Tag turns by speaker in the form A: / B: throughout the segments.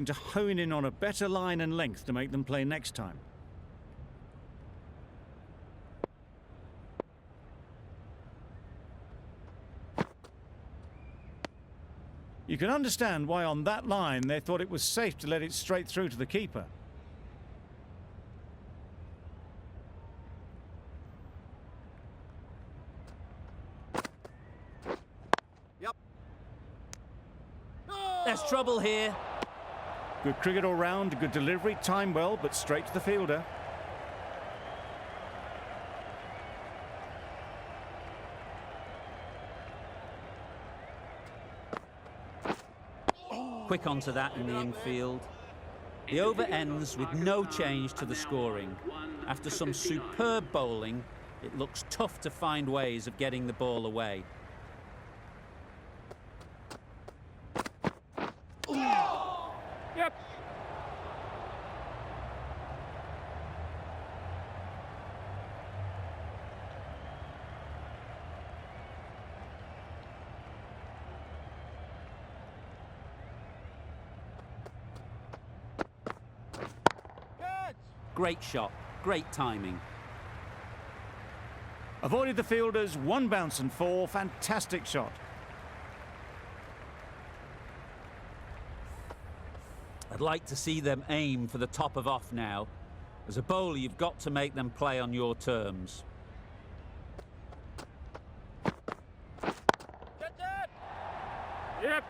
A: to hone in on a better line and length to make them play next time. You can understand why on that line they thought it was safe to let it straight through to the keeper.
B: Yep.
C: There's trouble here.
A: Good cricket all round, good delivery, timed well, but straight to the fielder.
C: Quick onto that in the infield. The over ends with no change to the scoring. After some superb bowling, it looks tough to find ways of getting the ball away.
A: Yep.
C: Great shot, great timing.
A: Avoided the fielders, one bounce and four, fantastic shot.
C: I'd like to see them aim for the top of off now. As a bowler, you've got to make them play on your terms.
A: Yep.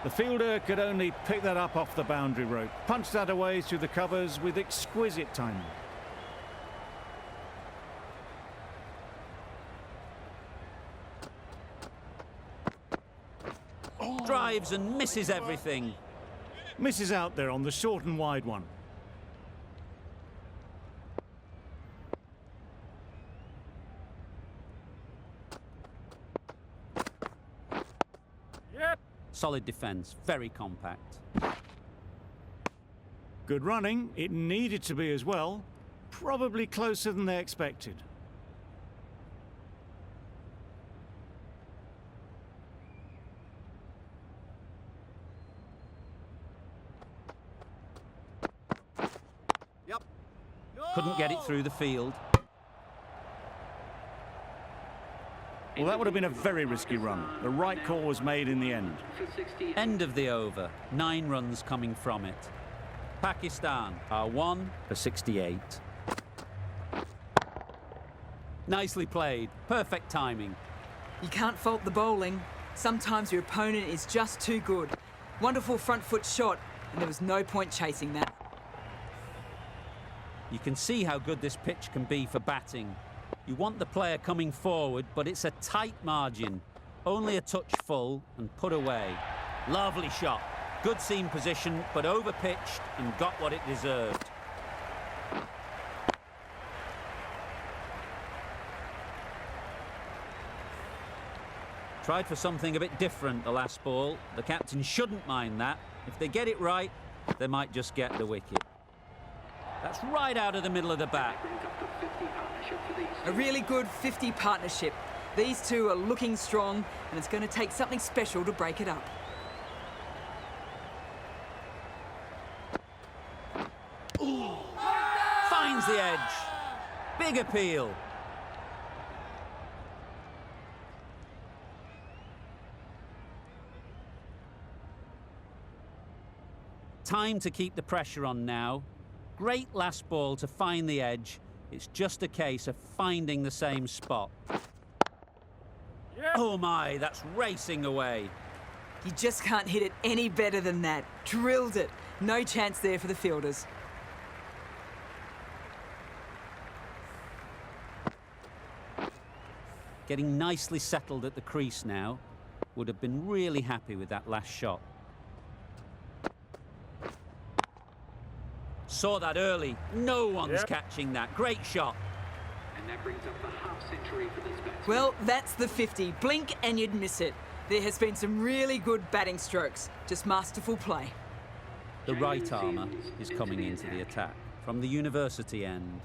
A: The fielder could only pick that up off the boundary rope, punched that away through the covers with exquisite timing.
C: Drives and misses everything.
A: Misses out there on the short and wide one. Yep.
C: Solid defence, very compact.
A: Good running, it needed to be as well. Probably closer than they expected.
B: Yep.
C: Couldn't get it through the field.
A: Well, that would have been a very risky run. The right call was made in the end.
C: End of the over, 9 runs coming from it. Pakistan are 1 for 68. Nicely played, perfect timing.
D: You can't fault the bowling. Sometimes your opponent is just too good. Wonderful front foot shot, and there was no point chasing that.
C: You can see how good this pitch can be for batting. You want the player coming forward, but it's a tight margin. Only a touch full and put away. Lovely shot. Good seam position, but over-pitched and got what it deserved. Tried for something a bit different the last ball. The captain shouldn't mind that. If they get it right, they might just get the wicket. That's right out of the middle of the bat.
D: A really good 50 partnership. These two are looking strong, and it's going to take something special to break it up.
C: Finds the edge. Big appeal. Time to keep the pressure on now. Great last ball to find the edge. It's just a case of finding the same spot.
A: Yep.
C: Oh my, that's racing away.
D: You just can't hit it any better than that. Drilled it. No chance there for the fielders.
C: Getting nicely settled at the crease now. Would have been really happy with that last shot. Saw that early. No one's catching that. Great shot.
E: And that brings up the half century for this batsman.
D: Well, that's the 50. Blink and you'd miss it. There has been some really good batting strokes. Just masterful play.
C: The right armour is coming into the attack from the university end.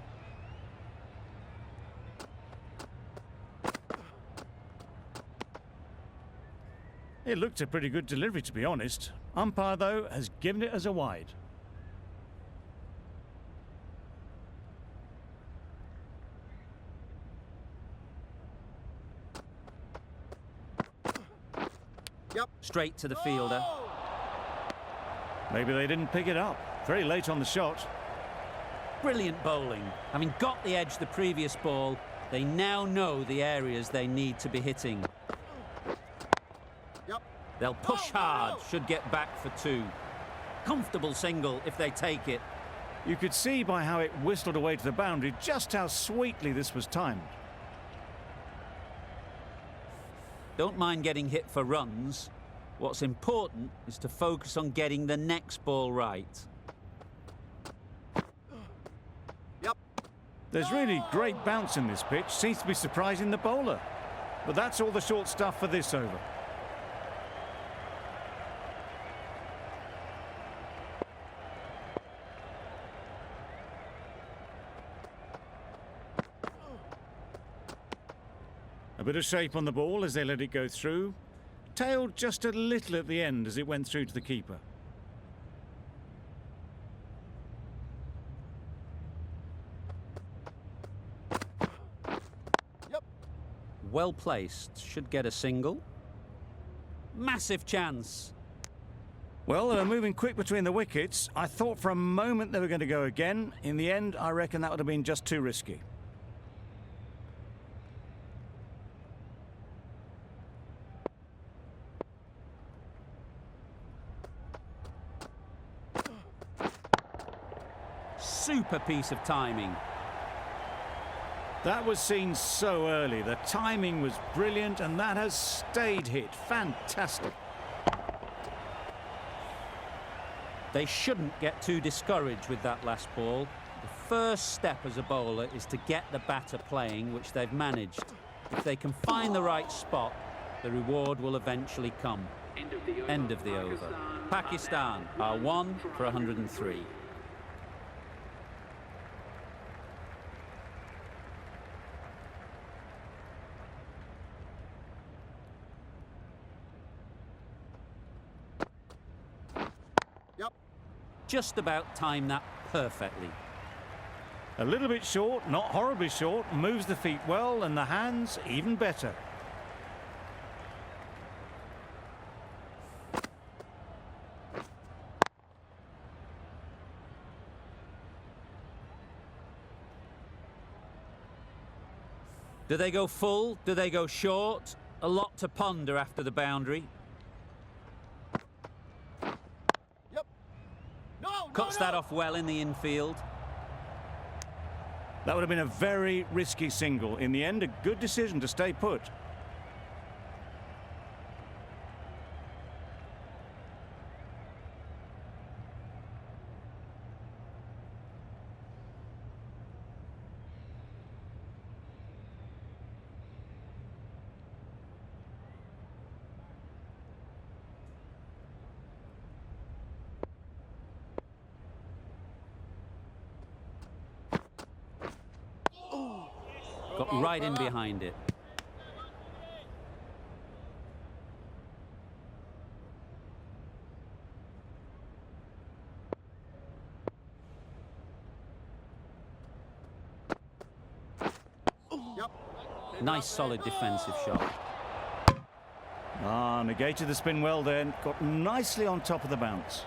A: It looked a pretty good delivery, to be honest. Umpire, though, has given it as a wide.
C: Straight to the fielder.
A: Maybe they didn't pick it up. Very late on the shot.
C: Brilliant bowling. Having got the edge the previous ball, they now know the areas they need to be hitting. They'll push hard, should get back for 2. Comfortable single if they take it.
A: You could see by how it whistled away to the boundary just how sweetly this was timed.
C: Don't mind getting hit for runs. What's important is to focus on getting the next ball right.
A: There's really great bounce in this pitch. Seems to be surprising the bowler. But that's all the short stuff for this over. A bit of shape on the ball as they let it go through. Tailed just a little at the end as it went through to the keeper.
C: Well placed, should get a single. Massive chance.
A: Well, they were moving quick between the wickets. I thought for a moment they were going to go again. In the end, I reckon that would have been just too risky.
C: Super piece of timing.
A: That was seen so early. The timing was brilliant, and that has stayed hit. Fantastic.
C: They shouldn't get too discouraged with that last ball. The first step as a bowler is to get the batter playing, which they've managed. If they can find the right spot, the reward will eventually come. End of the over. Pakistan are 1 for 103. Just about timed that perfectly.
A: A little bit short, not horribly short, moves the feet well, and the hands even better.
C: Do they go full? Do they go short? A lot to ponder after the boundary. Cuts that off well in the infield.
A: That would have been a very risky single. In the end, a good decision to stay put.
C: Got right in behind it. Nice solid defensive shot.
A: Ah, negated the spin well then. Got nicely on top of the bounce.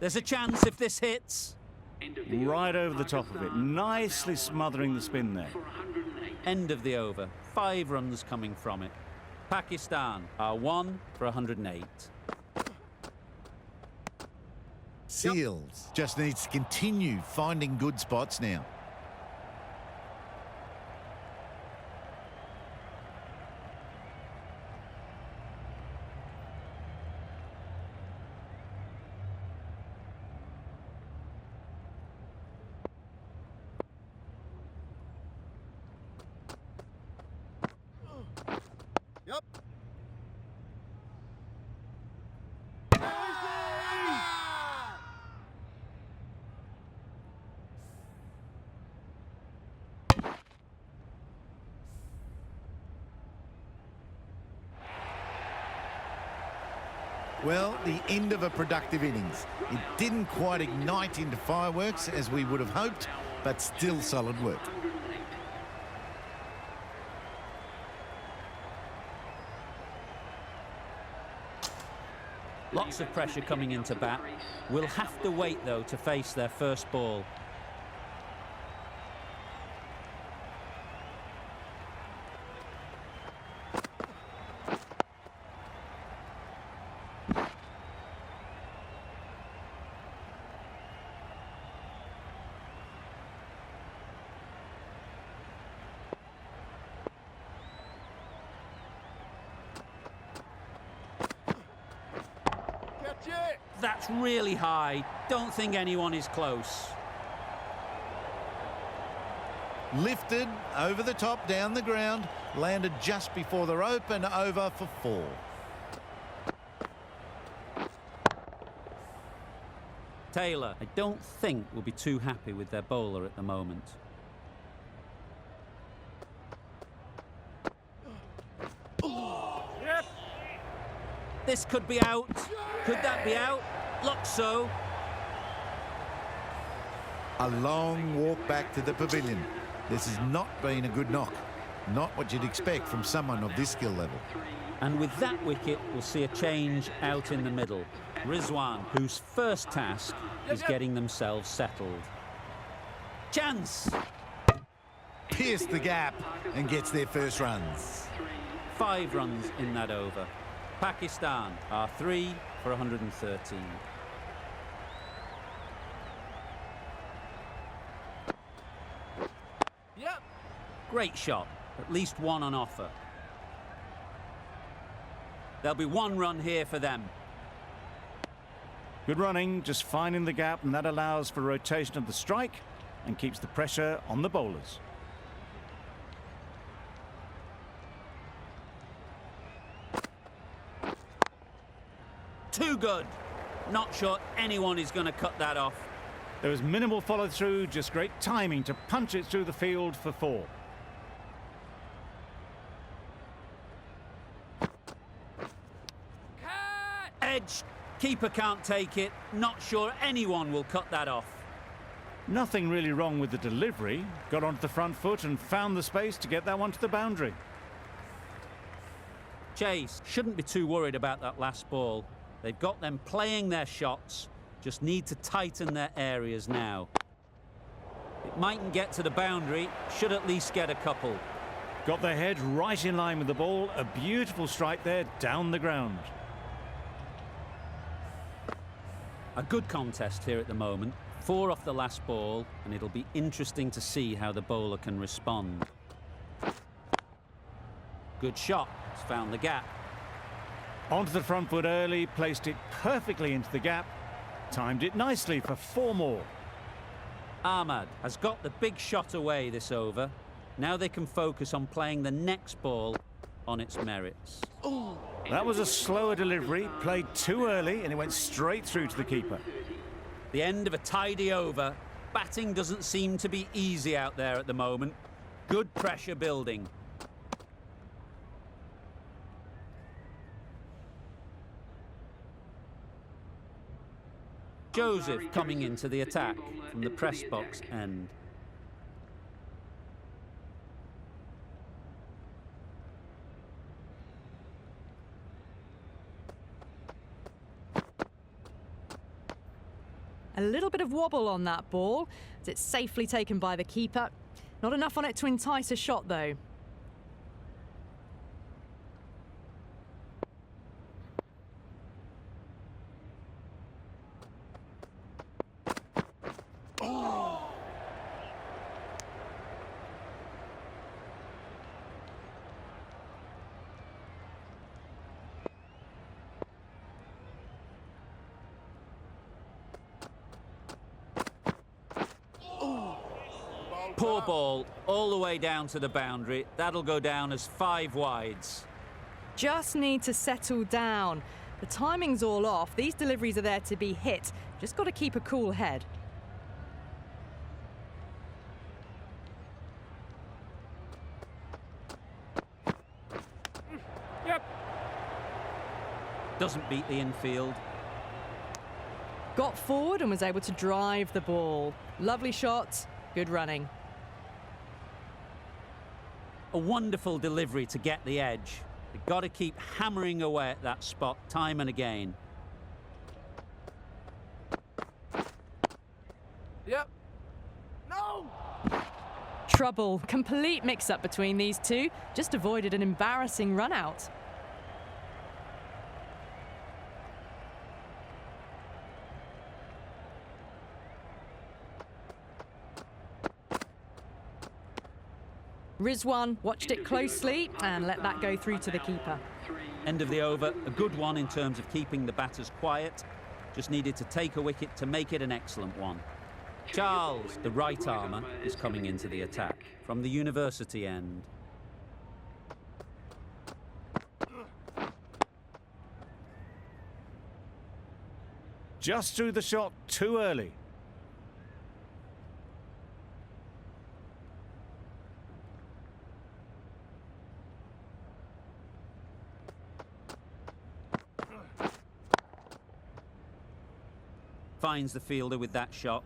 C: There's a chance if this hits.
A: Right over the top of it. Nicely smothering the spin there.
C: End of the over. 5 runs coming from it. Pakistan are 1 for 108.
B: Seals just needs to continue finding good spots now. Yep. Well, the end of a productive innings. It didn't quite ignite into fireworks as we would have hoped, but still solid work.
E: 108.
C: Lots of pressure coming into bat. We'll have to wait, though, to face their first ball. That's really high. Don't think anyone is close.
B: Lifted over the top, down the ground, landed just before the rope and over for 4.
C: Taylor, I don't think will be too happy with their bowler at the moment. This could be out. Could that be out? Looks so.
B: A long walk back to the pavilion. This has not been a good knock. Not what you'd expect from someone of this skill level.
C: And with that wicket, we'll see a change out in the middle. Rizwan, whose first task is getting themselves settled. Chance!
B: Pierced the gap and gets their first runs.
C: 5 runs in that over. Pakistan are 3 for 113.
F: Yep.
C: Great shot. At least one on offer. There'll be 1 run here for them.
A: Good running, just finding the gap, and that allows for rotation of the strike and keeps the pressure on the bowlers.
C: Too good. Not sure anyone is going to cut that off.
A: There was minimal follow-through, just great timing to punch it through the field for 4.
C: Edge. Keeper can't take it. Not sure anyone will cut that off.
A: Nothing really wrong with the delivery. Got onto the front foot and found the space to get that one to the boundary.
C: Chase shouldn't be too worried about that last ball. They've got them playing their shots, just need to tighten their areas now. It mightn't get to the boundary, should at least get a couple.
A: Got their head right in line with the ball. A beautiful strike there down the ground.
C: A good contest here at the moment. 4 off the last ball, and it'll be interesting to see how the bowler can respond. Good shot, it's found the gap.
A: Onto the front foot early, placed it perfectly into the gap. Timed it nicely for 4 more.
C: Ahmad has got the big shot away this over. Now they can focus on playing the next ball on its merits.
A: That was a slower delivery, played too early, and it went straight through to the keeper.
C: The end of a tidy over. Batting doesn't seem to be easy out there at the moment. Good pressure building. Joseph coming into the attack from the press box end.
G: A little bit of wobble on that ball, as it's safely taken by the keeper. Not enough on it to entice a shot, though.
C: Poor ball, all the way down to the boundary. That'll go down as 5 wides.
G: Just need to settle down. The timing's all off. These deliveries are there to be hit. Just got to keep a cool head.
C: Doesn't beat the infield.
G: Got forward and was able to drive the ball. Lovely shot, good running.
C: A wonderful delivery to get the edge. They've got to keep hammering away at that spot time and again.
F: Yep. No!
G: Trouble, complete mix-up between these two. Just avoided an embarrassing run-out. Rizwan watched it closely and let that go through to the keeper.
C: End of the over, a good one in terms of keeping the batters quiet. Just needed to take a wicket to make it an excellent one. Charles, the right armour, is coming into the attack from the university end.
A: Just threw the shot too early.
C: Finds the fielder with that shot.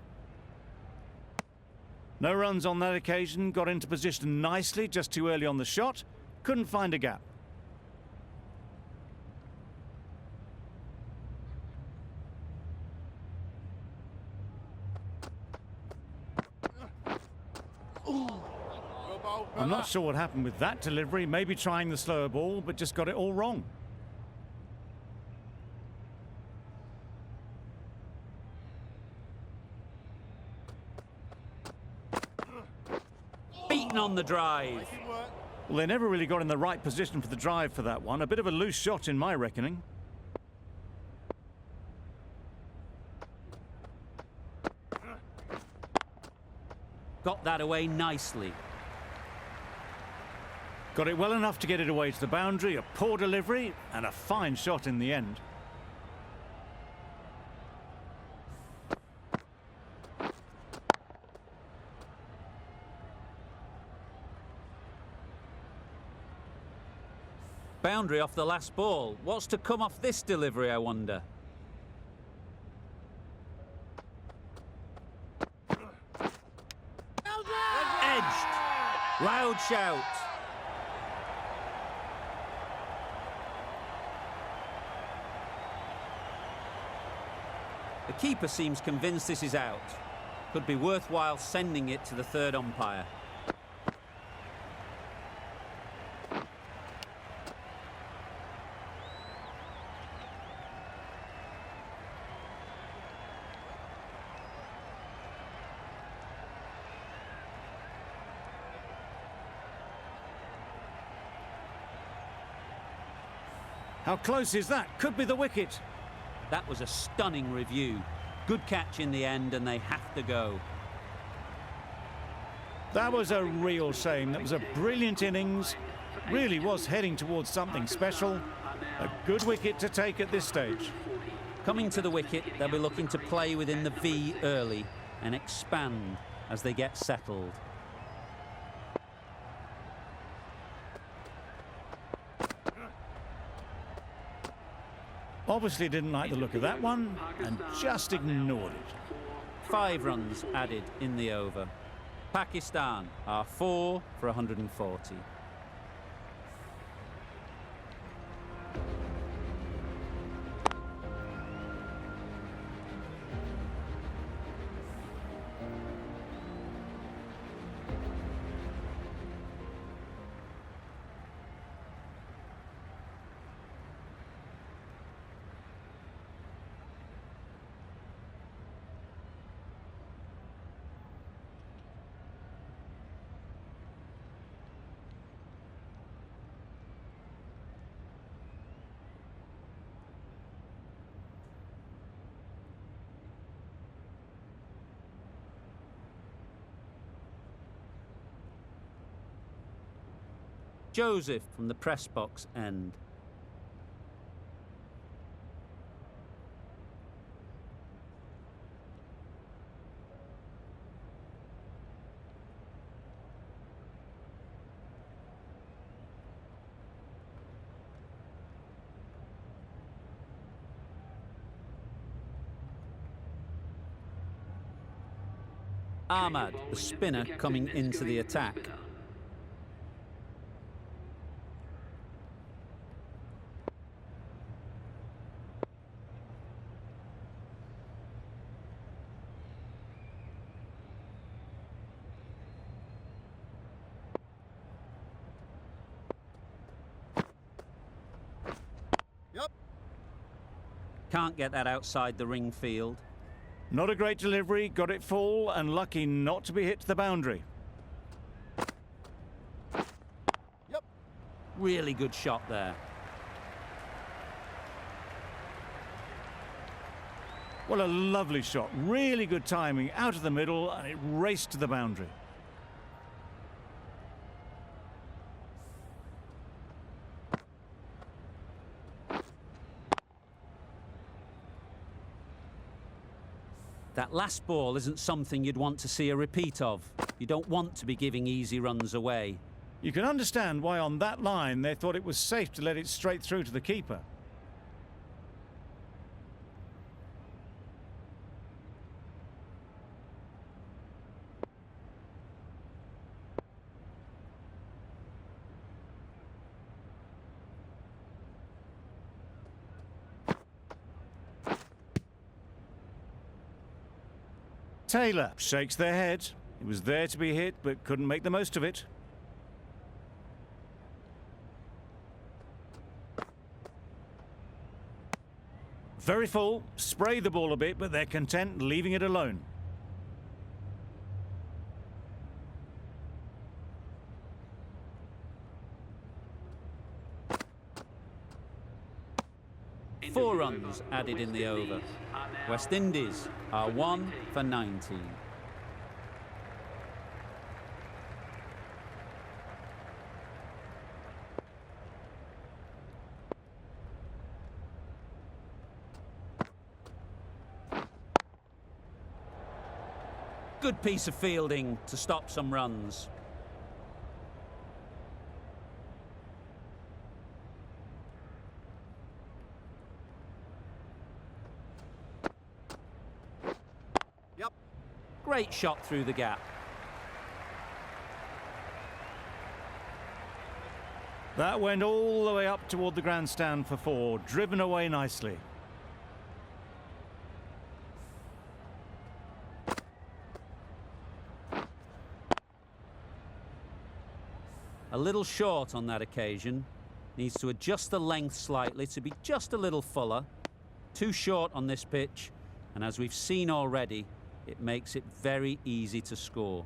A: No runs on that occasion, got into position nicely, just too early on the shot. Couldn't find a gap. I'm not sure what happened with that delivery, maybe trying the slower ball, but just got it all wrong.
C: Beaten on the drive.
A: Well, they never really got in the right position for the drive for that one. A bit of a loose shot in my reckoning.
C: Got that away nicely.
A: Got it well enough to get it away to the boundary, a poor delivery and a fine shot in the end.
C: Boundary off the last ball. What's to come off this delivery, I wonder? Edged. Loud shout. The keeper seems convinced this is out. Could be worthwhile sending it to the third umpire.
A: How close is that? Could be the wicket.
C: That was a stunning review. Good catch in the end, and they have to go.
A: That was a real shame. That was a brilliant innings. Really was heading towards something special. A good wicket to take at this stage.
C: Coming to the wicket, they'll be looking to play within the V early and expand as they get settled.
A: Obviously didn't like the look of that one and just ignored it.
C: 5 runs added in the over. Pakistan are 4 for 140. Joseph from the press box end. Ahmad, the spinner, coming into the attack. Can't get that outside the ring field.
A: Not a great delivery, got it full and lucky not to be hit to the boundary.
C: Really good shot there.
A: Well, a lovely shot. Really good timing out of the middle and it raced to the boundary.
C: That last ball isn't something you'd want to see a repeat of. You don't want to be giving easy runs away.
A: You can understand why on that line they thought it was safe to let it straight through to the keeper. Taylor shakes their head. He was there to be hit, but couldn't make the most of it. Very full, spray the ball a bit, but they're content leaving it alone.
C: Four runs added in the over. West Indies are 1 for 19. Good piece of fielding to stop some runs. Great shot through the gap.
A: That went all the way up toward the grandstand for 4, driven away nicely.
C: A little short on that occasion. Needs to adjust the length slightly to be just a little fuller. Too short on this pitch, and as we've seen already, it makes it very easy to score.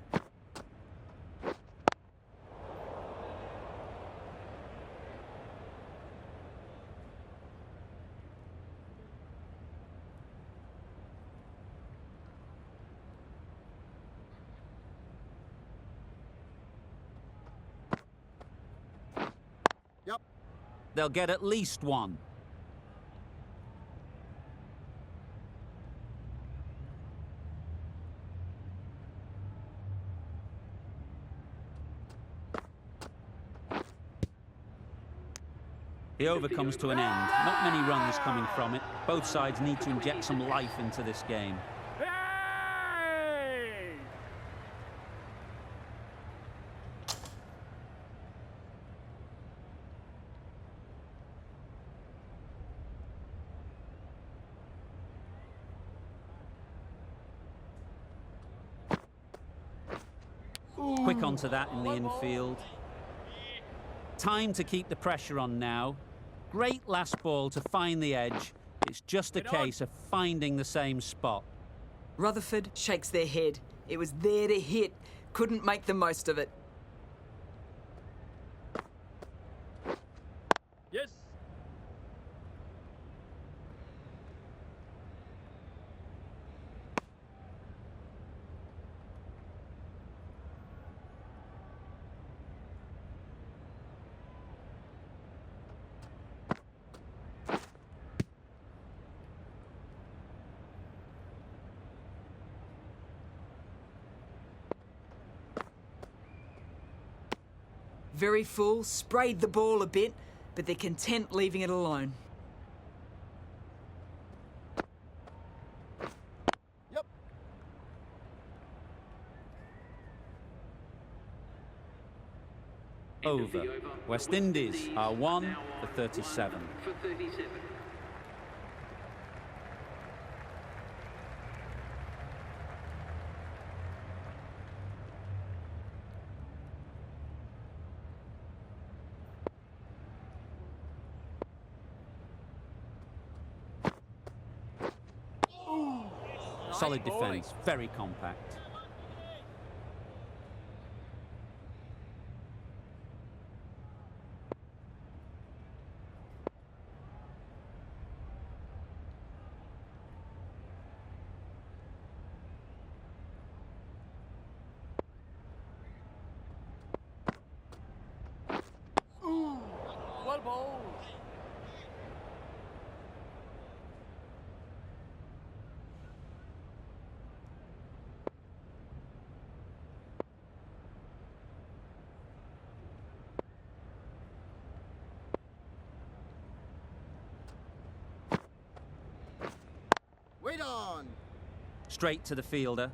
C: They'll get at least one. The over comes to an end. Not many runs coming from it. Both sides need to inject some life into this game.
F: Hey!
C: Quick onto that in the infield. Time to keep the pressure on now. Great last ball to find the edge. It's just a case of finding the same spot.
D: Rutherford shakes their head. It was there to hit. Couldn't make the most of it.
F: Yes.
D: Very full, sprayed the ball a bit, but they're content leaving it alone.
C: over. West Indies are 1 for 37.
E: For 37.
C: Solid defence, very compact.
F: Well bowled. Wait on.
C: Straight to the fielder.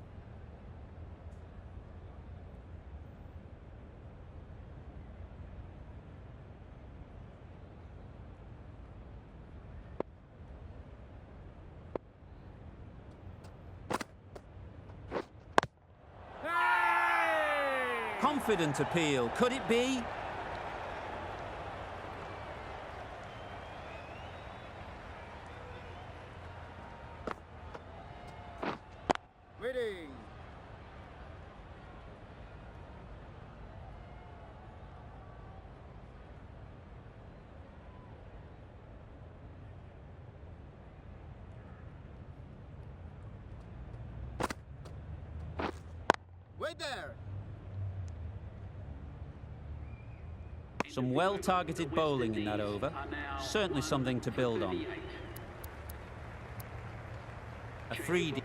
C: Confident appeal. Could it be?
F: Waiting. Wait there.
C: Some well-targeted bowling in that over. Certainly something to build on. A free...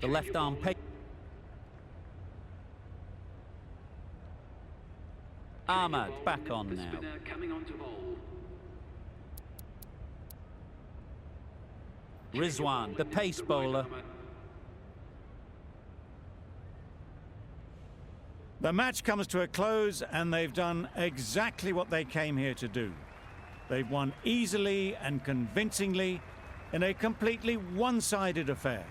C: The left arm pay. Ahmad back on now.
E: Coming on to bowl.
C: Rizwan, the pace bowler.
A: The match comes to a close and they've done exactly what they came here to do. They've won easily and convincingly in a completely one-sided affair.